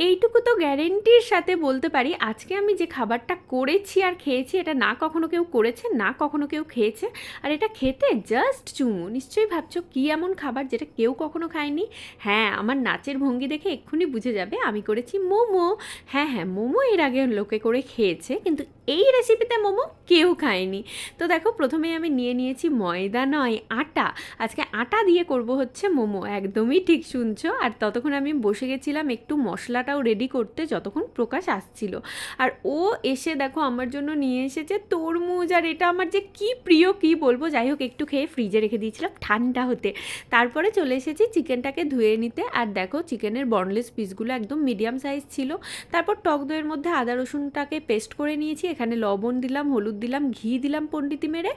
এইটুকু তো গ্যারেন্টির সাথে বলতে পারি আজকে আমি যে খাবারটা করেছি আর খেয়েছি এটা না কখনো কেউ করেছে, না কখনো কেউ খেয়েছে। আর এটা খেতে জাস্ট চুমু। নিশ্চয়ই ভাবছো কী এমন খাবার যেটা কেউ কখনো খায়নি। হ্যাঁ, আমার নাচের ভঙ্গি দেখে এক্ষুনি বুঝে যাবে আমি করেছি মোমো। হ্যাঁ হ্যাঁ, মোমো এর আগে লোকে করে খেয়েছে, কিন্তু এই রেসিপিতে মোমো কেউ খায়নি। তো দেখো, প্রথমেই আমি নিয়ে নিয়েছি ময়দা নয়, আটা। আজকে আটা দিয়ে করব হচ্ছে মোমো, একদমই ঠিক শুনছো। আর ততক্ষণ আমি বসে গেছিলাম একটু মশলাটাও রেডি করতে, যতক্ষণ প্রকাশ আসছিল। আর ও এসে দেখো আমার জন্য নিয়ে এসেছে তরমুজ, আর এটা আমার যে কি প্রিয় কি বলবো। যাই হোক, একটু খেয়ে ফ্রিজে রেখে দিয়েছিলাম ঠান্ডা হতে। তারপরে চলে এসেছি চিকেনটাকে ধুয়ে নিতে। আর দেখো, চিকেনের বনলেস পিসগুলো একদম মিডিয়াম সাইজ ছিল। তারপর টক দইয়ের মধ্যে আদা রসুনটাকে পেস্ট করে নিয়েছি। এখানে লবণ দিলাম, হলুদ দিলাম, ঘি দিলাম পন্ডিতি মেরে,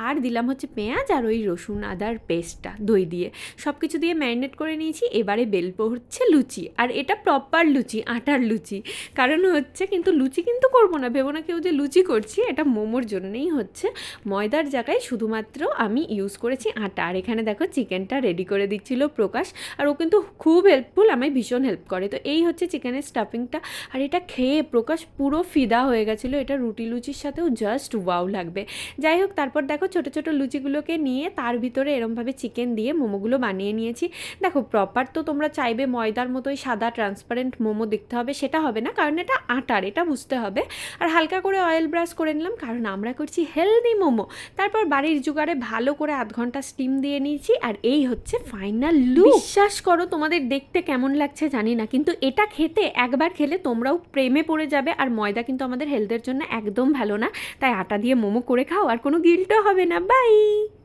আর দিলাম হচ্ছে পেঁয়াজ আর ওই রসুন আদার পেস্টটা দই দিয়ে। সব কিছু দিয়ে ম্যারিনেট করে নিয়েছি। এবারে বেলবো হচ্ছে লুচি, আর এটা প্রপার লুচি, আটার লুচি। কারণ হচ্ছে কিন্তু লুচি কিন্তু করবো না, ভেবো না কেউ যে লুচি করছি, এটা মোমোর জন্যই হচ্ছে। ময়দার জায়গায় শুধুমাত্র আমি ইউজ করেছি আটা। আর এখানে দেখো চিকেনটা রেডি করে দিচ্ছিল প্রকাশ, আর ও কিন্তু খুব হেল্পফুল, আমায় ভীষণ হেল্প করে। তো এই হচ্ছে চিকেনের স্টাফিংটা। আর এটা খেয়ে প্রকাশ পুরো ফিদা হয়ে গেছিলো। এটা রুটি লুচির সাথেও জাস্ট ওয়াও লাগবে। যাই হোক, তারপর দেখো ছোটো ছোটো লুচিগুলোকে নিয়ে তার ভিতরে এরমভাবে চিকেন দিয়ে মোমোগুলো বানিয়ে নিয়েছি। দেখো, প্রপার তো তোমরা চাইবে ময়দার মতোই সাদা ট্রান্সপারেন্ট মোমো দেখতে হবে, সেটা হবে না, কারণ এটা আটার, এটা বুঝতে হবে। আর হালকা করে অয়েল ব্রাশ করে নিলাম, কারণ আমরা করছি হেলদি মোমো। তারপর বাড়ির জুগারে ভালো করে আধ ঘন্টা স্টিম দিয়ে নিয়েছি। আর এই হচ্ছে ফাইনাল লুক। বিশ্বাস করো, তোমাদের দেখতে কেমন লাগছে জানি না, কিন্তু এটা খেতে একবার খেলে তোমরাও প্রেমে পড়ে যাবে। আর ময়দা কিন্তু আমাদের হেলথের জন্য একদম ভালো না, তাই আটা দিয়ে মোমো করে খাও, আর কোনো গিল্টও হবে না। বাই।